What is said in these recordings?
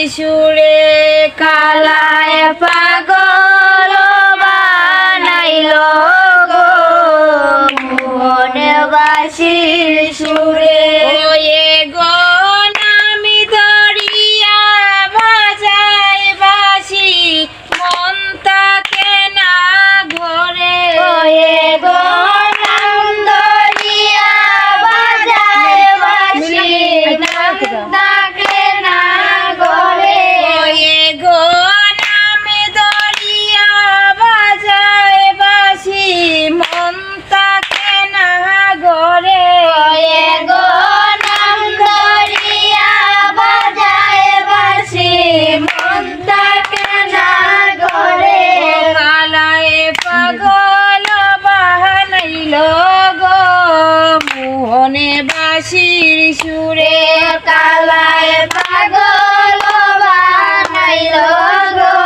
সুরে কালায় পাগল বানাইলো গো মোহনবাসীর সুরে ওয়ে গো নামি ধরিয়া বাজায় বাঁশি মন তাকে না ঘরে ওয়ে গো নাম ধরিয়া বাজায় বাঁশি তাকে না ঘরে ওয়ে গো নামি ধরিয়া বাজায় বাঁশি মন তাকে না ঘরে ওয়ে গো নাম ধরিয়া বাজায় বাঁশি মন তাকে না ঘরে কালায় পাগল বানাইলো গো মোহনে বাঁশির সুরে কালায় পাগল বানাইলো গো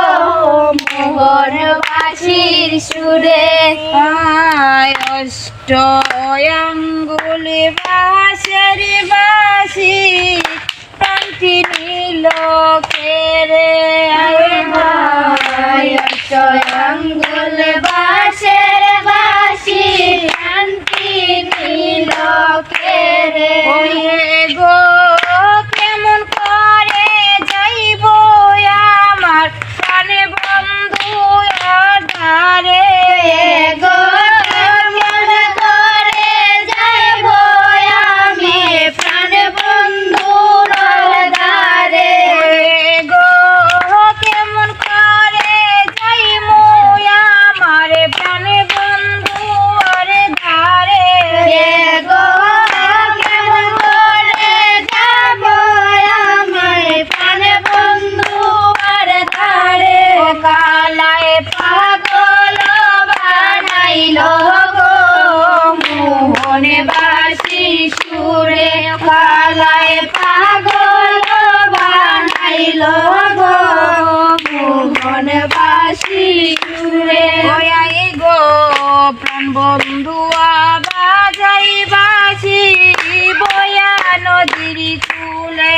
মোহন বাঁশির সুরে অষ্ট আঙ্গুল বাঁশের বাঁশি প্রান্তি নীল কেরে অষ্ট আঙ্গুল বাঁশের বাঁশি প্রান্তি নীল কেরে গো কেমন করে যাইব আমার প্রাণে বন্ধু ধারে গো কেমন করে যাইব আমি প্রাণে বন্ধুর ধারে গো কেমন করে যাইব আমার প্রাণে বন্ধুর ধারে গো কেমন করে যাব আমার প্রাণে বন্ধুর ধারে কালায় পাগল বানাইলো গো মোহনে বাঁশির সুরে কালায় পাগল বানাইলো গো মোহন বাঁশির সুরে ওই গো প্রাণ বন্ধু বাজাই বাঁশি বয়া নদীর চুলে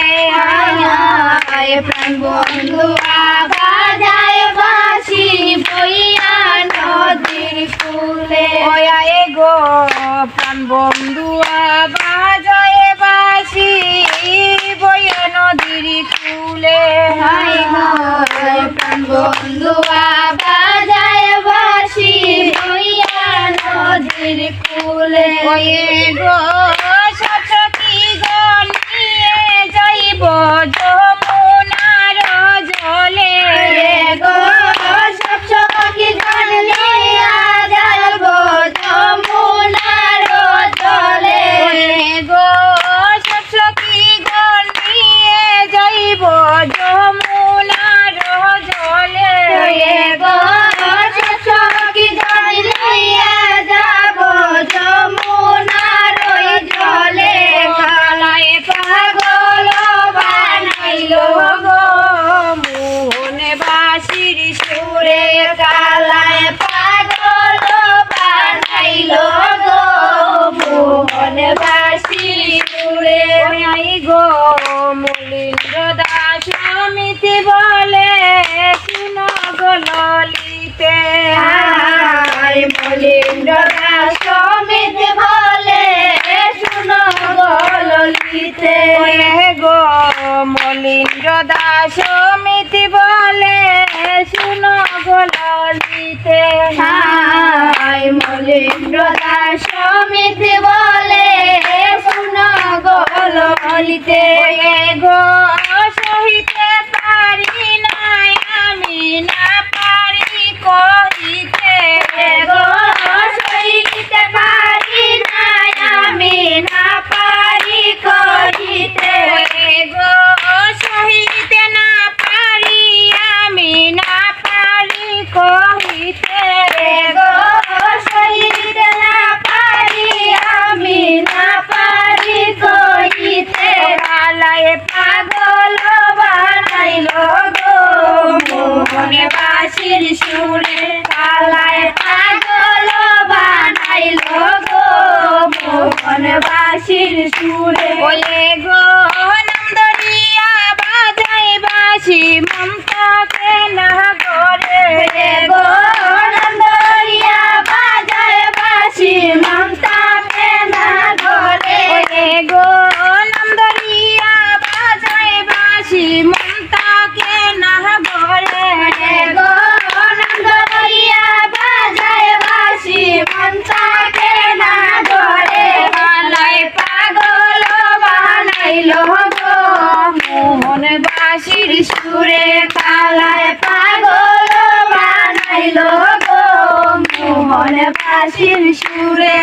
প্রাণ বন্ধু বাজায় বাঁশি বইয়া নদীর কুলে ওই গো প্রাণ বন্ধু বাজায় বাঁশি বইয়া নদীর কুলে প্রাণ বন্ধু বাজায় বাঁশি বইয়া নদীর কুলে ওই গো সচকি গণ নিয়ে যাইব যমুনার জলে গো সচকি গণ নিয়ে যাইব যমুনার জলে গো সচকি গণ নিয়ে যাইব যমুনার জলে গো সচকি গণ নিয়ে যাব যমুনার জলে কালায় পাগল বানাইলো গো মোহনে বাঁশির সুরে কালায় পাগল বানাইলো গো মোহনে বাঁশির সুরে গো মলিন্দ্র দাস সমিতি বলে শুনো গো ললিতে মলিন্দ্র দাস সমিতি বলে শুনো গো ললিতে গো মলিন্দ্র দাস সমিতি বলে শুনো গো ললিতে মলিন্দ্র দাস সমিতি বলে শুনো গো ললিতে গো সহিতে পারি নাই আমি না পারি কহিতে গো সহিতে পারি নাই আমি না পারি কহিতে গো সহিতে না পারি আমি না পারি কহিতে গো সহিতে না পারি আমি না পারি কহিতে কালায় পাগল বাসি মমতাকে না গরে গো নন্দরিয়া বাজায় বাসি মমতাকে না গরে গো নন্দরিয়া বাজায় বাসি মমতাকে না গরে গো নন্দরিয়া বাজায় বাসি মমতাকে না গরে পালায় পাগল বানাইলো গো মোহন বাসির সুরে কালায় পাগল বানাইলো গো মোহন বাসির সুরে